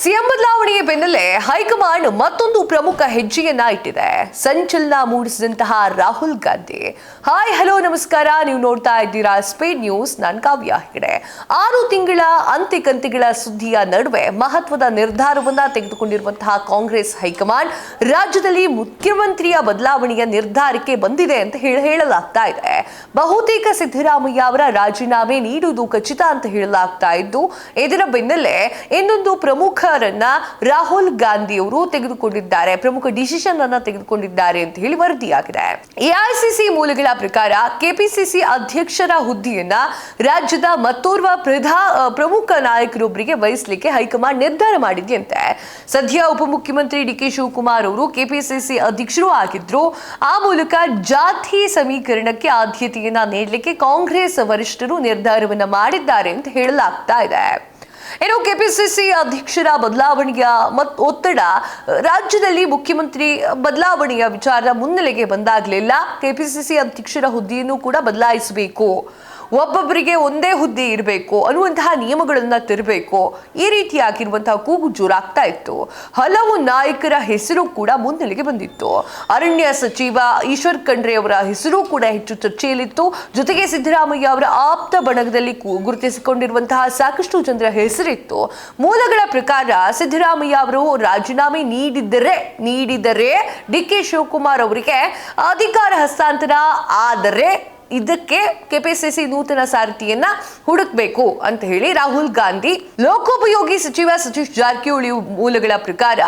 CM ಬದಲಾವಣೆಯ ಬೆನ್ನಲ್ಲೇ high command ಮತ್ತೊಂದು ಪ್ರಮುಖ ಹೆಜ್ಜೆಯನ್ನ ಇಟ್ಟಿದೆ. ಸಂಚಲನ ಮೂಡಿಸಿದಂತಹ ರಾಹುಲ್ ಗಾಂಧಿ. ಹಾಯ್ ಹಲೋ ನಮಸ್ಕಾರ, ನೀವು ನೋಡ್ತಾ ಇದ್ದೀರಾ ಸ್ಪೀಡ್ ನ್ಯೂಸ್. ನಾನು ಕಾವ್ಯ ಹೆಗಡೆ. 6 ತಿಂಗಳ ಅಂತಿಕಂತಿಗಳ ಸುದ್ದಿಯ ನಡುವೆ ಮಹತ್ವದ ನಿರ್ಧಾರವನ್ನ ತೆಗೆದುಕೊಂಡಿರುವಂತಹ ಕಾಂಗ್ರೆಸ್ ಹೈಕಮಾಂಡ್ ರಾಜ್ಯದಲ್ಲಿ ಮುಖ್ಯಮಂತ್ರಿಯ ಬದಲಾವಣೆಯ ನಿರ್ಧಾರಕ್ಕೆ ಬಂದಿದೆ ಅಂತ ಹೇಳಲಾಗ್ತಾ ಇದೆ. ಬಹುತೇಕ ಸಿದ್ದರಾಮಯ್ಯ ಅವರ ರಾಜೀನಾಮೆ ನೀಡುವುದು ಖಚಿತ ಅಂತ ಹೇಳಲಾಗ್ತಾ ಇದ್ದು, ಇದರ ಬೆನ್ನಲ್ಲೇ ಇನ್ನೊಂದು ಪ್ರಮುಖ ರಾಹುಲ್ ಗಾಂಧಿ ಅವರು ತೆಗೆದುಕೊಂಡಿದ್ದಾರೆ, ಪ್ರಮುಖ ಡಿಸಿಷನ್ ಅನ್ನ ತೆಗೆದುಕೊಂಡಿದ್ದಾರೆ ಅಂತ ಹೇಳಿ ವರದಿಯಾಗಿದೆ. ಎಐಸಿಸಿ ಮೂಲಗಳ ಪ್ರಕಾರ ಕೆಪಿಸಿಸಿ ಅಧ್ಯಕ್ಷರ ಹುದ್ದೆಯನ್ನ ರಾಜ್ಯದ ಮತ್ತೋರ್ವ ಪ್ರಮುಖ ನಾಯಕರೊಬ್ಬರಿಗೆ ವಹಿಸಲಿಕ್ಕೆ ಹೈಕಮಾಂಡ್ ನಿರ್ಧಾರ ಮಾಡಿದೆಯಂತೆ. ಸದ್ಯ ಉಪಮುಖ್ಯಮಂತ್ರಿ ಡಿಕೆ ಶಿವಕುಮಾರ್ ಅವರು ಕೆಪಿಸಿಸಿ ಅಧ್ಯಕ್ಷರು ಆಗಿದ್ರು. ಆ ಮೂಲಕ ಜಾತಿ ಸಮೀಕರಣಕ್ಕೆ ಆದ್ಯತೆಯನ್ನ ನೀಡಲಿಕ್ಕೆ ಕಾಂಗ್ರೆಸ್ ವರಿಷ್ಠರು ನಿರ್ಧಾರವನ್ನ ಮಾಡಿದ್ದಾರೆ ಅಂತ ಹೇಳಲಾಗ್ತಾ ಇದೆ. ಇನ್ನು ಕೆಪಿಸಿಸಿ ಅಧ್ಯಕ್ಷರ ಬದಲಾವಣೆಯ ಒತ್ತಡ ರಾಜ್ಯದಲ್ಲಿ ಮುಖ್ಯಮಂತ್ರಿ ಬದಲಾವಣೆಯ ವಿಚಾರ ಮುನ್ನೆಲೆಗೆ ಬಂದಾಗಲೆಲ್ಲ ಕೆಪಿಸಿಸಿ ಅಧ್ಯಕ್ಷರ ಹುದ್ದೆಯನ್ನು ಕೂಡ ಬದಲಾಯಿಸಬೇಕು, ಒಬ್ಬೊಬ್ಬರಿಗೆ ಒಂದೇ ಹುದ್ದೆ ಇರಬೇಕು ಅನ್ನುವಂತಹ ನಿಯಮಗಳನ್ನ ತರಬೇಕು, ಈ ರೀತಿಯಾಗಿರುವಂತಹ ಕೂಗು ಜೋರಾಗ್ತಾ ಇತ್ತು. ಹಲವು ನಾಯಕರ ಹೆಸರು ಕೂಡ ಮುನ್ನೆಲೆಗೆ ಬಂದಿತ್ತು. ಅರಣ್ಯ ಸಚಿವ ಈಶ್ವರ್ ಖಂಡ್ರೆ ಅವರ ಹೆಸರು ಕೂಡ ಹೆಚ್ಚು ಚರ್ಚೆಯಲ್ಲಿತ್ತು. ಜೊತೆಗೆ ಸಿದ್ದರಾಮಯ್ಯ ಅವರ ಆಪ್ತ ಬಣದಲ್ಲಿ ಗುರುತಿಸಿಕೊಂಡಿರುವಂತಹ ಸಾಕಷ್ಟು ಜನರ ಹೆಸರಿತ್ತು. ಮೂಲಗಳ ಪ್ರಕಾರ ಸಿದ್ದರಾಮಯ್ಯ ಅವರು ರಾಜೀನಾಮೆ ನೀಡಿದರೆ ಡಿಕೆ ಶಿವಕುಮಾರ್ ಅವರಿಗೆ ಅಧಿಕಾರ ಹಸ್ತಾಂತರ ಆದರೆ ಇದಕ್ಕೆ ಕೆಪಿಸಿಸಿ ನೂತನ ಸಾರಥಿಯನ್ನ ಹುಡುಕಬೇಕು ಅಂತ ಹೇಳಿ ರಾಹುಲ್ ಗಾಂಧಿ. ಲೋಕೋಪಯೋಗಿ ಸಚಿವ ಸತೀಶ್ ಜಾರಕಿಹೊಳಿ ಮೂಲಗಳ ಪ್ರಕಾರ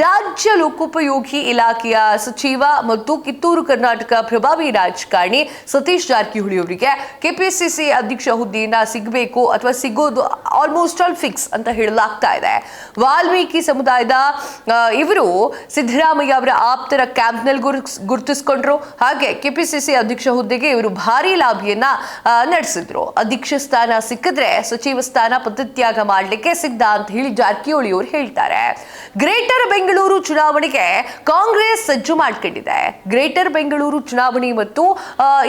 ರಾಜ್ಯ ಲೋಕೋಪಯೋಗಿ ಇಲಾಖೆಯ ಸಚಿವ ಮತ್ತು ಕಿತ್ತೂರು ಕರ್ನಾಟಕ ಪ್ರಭಾವಿ ರಾಜಕಾರಣಿ ಸತೀಶ್ ಜಾರಕಿಹೊಳಿ ಅವರಿಗೆ ಕೆಪಿಸಿಸಿ ಅಧ್ಯಕ್ಷ ಹುದ್ದೆಯನ್ನ ಸಿಗಬೇಕು ಅಥವಾ ಸಿಗೋದು ಆಲ್ಮೋಸ್ಟ್ ಆಲ್ ಫಿಕ್ಸ್ ಅಂತ ಹೇಳಲಾಗ್ತಾ ಇದೆ. ವಾಲ್ಮೀಕಿ ಸಮುದಾಯದ ಇವರು ಸಿದ್ದರಾಮಯ್ಯ ಅವರ ಆಪ್ತರ ಕ್ಯಾಂಪ್ನಲ್ಲಿ ಗುರುತಿಸಿಕೊಂಡ್ರು. ಹಾಗೆ ಕೆಪಿಸಿಸಿ ಅಧ್ಯಕ್ಷ ಹುದ್ದೆಗೆ ಇವರು ಭಾರಿ ಲಾಭಿಯನ್ನ ನಡೆಸಿದ್ರು. ಅಧ್ಯಕ್ಷ ಸ್ಥಾನ ಸಿಕ್ಕಿದ್ರೆ ಸಚಿವ ಸ್ಥಾನ ಪದತ್ಯಾಗ ಮಾಡಲಿಕ್ಕೆ ಸಿದ್ಧ ಅಂತ ಹೇಳಿ ಜಾರಕಿಹೊಳಿ ಅವರು ಹೇಳ್ತಾರೆ. ಗ್ರೇಟರ್ ಬೆಂಗಳೂರು ಚುನಾವಣೆಗೆ ಕಾಂಗ್ರೆಸ್ ಸಜ್ಜು ಮಾಡಿಕೊಂಡಿದೆ. ಗ್ರೇಟರ್ ಬೆಂಗಳೂರು ಚುನಾವಣೆ ಮತ್ತು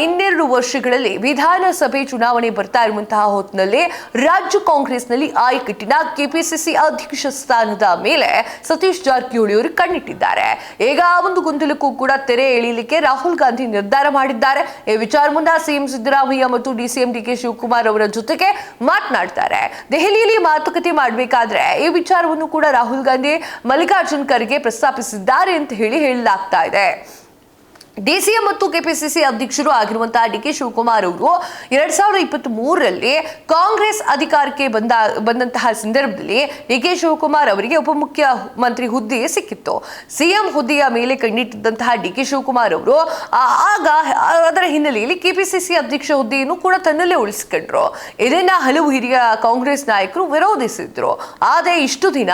2 ವರ್ಷಗಳಲ್ಲಿ ವಿಧಾನಸಭೆ ಚುನಾವಣೆ ಬರ್ತಾ ಇರುವಂತಹ ಹೊತ್ತಿನಲ್ಲಿ ರಾಜ್ಯ ಕಾಂಗ್ರೆಸ್ನಲ್ಲಿ ಆಯಕಟ್ಟಿನ ಕೆಪಿಸಿಸಿ ಅಧ್ಯಕ್ಷ ಸ್ಥಾನದ ಮೇಲೆ ಸತೀಶ್ ಜಾರಕಿಹೊಳಿ ಅವರು ಕಣ್ಣಿಟ್ಟಿದ್ದಾರೆ. ಈಗ ಆ ಒಂದು ಗೊಂದಲಕ್ಕೂ ಕೂಡ ತೆರೆ ಎಳಿಲಿಕ್ಕೆ ರಾಹುಲ್ ಗಾಂಧಿ ನಿರ್ಧಾರ ಮಾಡಿದ್ದಾರೆ. ಈ ವಿಚಾರ ಮುನ್ನ ಸಿಎಂ ಸಿದ್ದರಾಮಯ್ಯ ಮತ್ತು ಡಿಸಿಎಂ ಡಿಕೆ ಶಿವಕುಮಾರ್ ಅವರ ಜೊತೆಗೆ ಮಾತನಾಡ್ತಾರೆ. ದೆಹಲಿಯಲ್ಲಿ ಮಾತುಕತೆ ಮಾಡಬೇಕಾದ್ರೆ ಈ ವಿಚಾರವನ್ನು ಕೂಡ ರಾಹುಲ್ ಗಾಂಧಿ ಮಲ್ಲಿಕಾರ್ಜುನ್ ಖರ್ಗೆ ಪ್ರಸ್ತಾಪಿಸಿದ್ದಾರೆ ಅಂತ ಹೇಳಲಾಗ್ತಾ ಇದೆ. ಡಿಸಿಎಂ ಮತ್ತು ಕೆಪಿಸಿಸಿ ಅಧ್ಯಕ್ಷರು ಆಗಿರುವಂತಹ ಡಿಕೆ ಶಿವಕುಮಾರ್ ಅವರು 2023ರಲ್ಲಿ ಕಾಂಗ್ರೆಸ್ ಅಧಿಕಾರಕ್ಕೆ ಬಂದಂತಹ ಸಂದರ್ಭದಲ್ಲಿ ಡಿಕೆ ಶಿವಕುಮಾರ್ ಅವರಿಗೆ ಉಪಮುಖ್ಯಮಂತ್ರಿ ಹುದ್ದೆ ಸಿಕ್ಕಿತ್ತು. ಸಿಎಂ ಹುದ್ದೆಯ ಮೇಲೆ ಕಣ್ಣಿಟ್ಟಿದ್ದಂತಹ ಡಿಕೆ ಶಿವಕುಮಾರ್ ಅವರು ಆಗ ಅದರ ಹಿನ್ನೆಲೆಯಲ್ಲಿ ಕೆಪಿಸಿಸಿ ಅಧ್ಯಕ್ಷ ಹುದ್ದೆಯನ್ನು ಕೂಡ ತನ್ನಲ್ಲೇ ಉಳಿಸಿಕೊಂಡ್ರು. ಇದನ್ನ ಹಲವು ಹಿರಿಯ ಕಾಂಗ್ರೆಸ್ ನಾಯಕರು ವಿರೋಧಿಸಿದ್ರು. ಆದರೆ ಇಷ್ಟು ದಿನ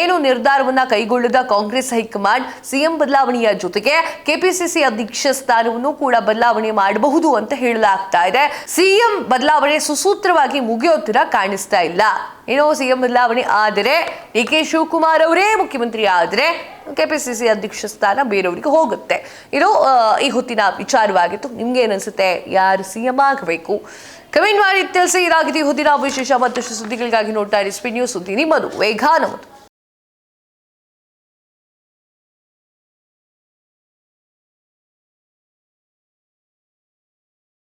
ಏನು ನಿರ್ಧಾರವನ್ನ ಕೈಗೊಳ್ಳದ ಕಾಂಗ್ರೆಸ್ ಹೈಕಮಾಂಡ್ ಸಿಎಂ ಬದಲಾವಣೆಯ ಜೊತೆಗೆ ಕೆಪಿಸಿಸಿ ಅಧ್ಯಕ್ಷ ಸ್ಥಾನವನ್ನು ಕೂಡ ಬದಲಾವಣೆ ಮಾಡಬಹುದು ಅಂತ ಹೇಳಲಾಗ್ತಾ ಇದೆ. ಸಿಎಂ ಬದಲಾವಣೆ ಸುಸೂತ್ರವಾಗಿ ಮುಗಿಯೋ ತರ ಕಾಣಿಸ್ತಾ ಇಲ್ಲ. ಏನೋ ಸಿಎಂ ಬದಲಾವಣೆ ಆದರೆ ಡಿಕೆ ಶಿವಕುಮಾರ್ ಅವರೇ ಮುಖ್ಯಮಂತ್ರಿ ಆದರೆ ಕೆಪಿಸಿಸಿ ಅಧ್ಯಕ್ಷ ಸ್ಥಾನ ಬೇರೆಯವರಿಗೆ ಹೋಗುತ್ತೆ. ಇದು ಈ ಹೊತ್ತಿನ ವಿಚಾರವಾಗಿತ್ತು. ನಿಮ್ಗೆ ಏನನ್ಸುತ್ತೆ, ಯಾರು ಸಿಎಂ ಆಗಬೇಕು? ಕಮೆಂಟ್ ಮಾಡಿ ತಿಳಿಸಿ. ಇದಾಗಿದೆ ಹೊತ್ತಿನ ವಿಶೇಷ ಮತ್ತಷ್ಟು ಸುದ್ದಿಗಳಿಗಾಗಿ ನೋಡ್ತಾ ಇರಿ ಸ್ಪೀಡ್ ನ್ಯೂಸ್. ಸುದ್ದಿ ನಿಮ್ಮದು, ವೇಗ ನಮ್ಮದು.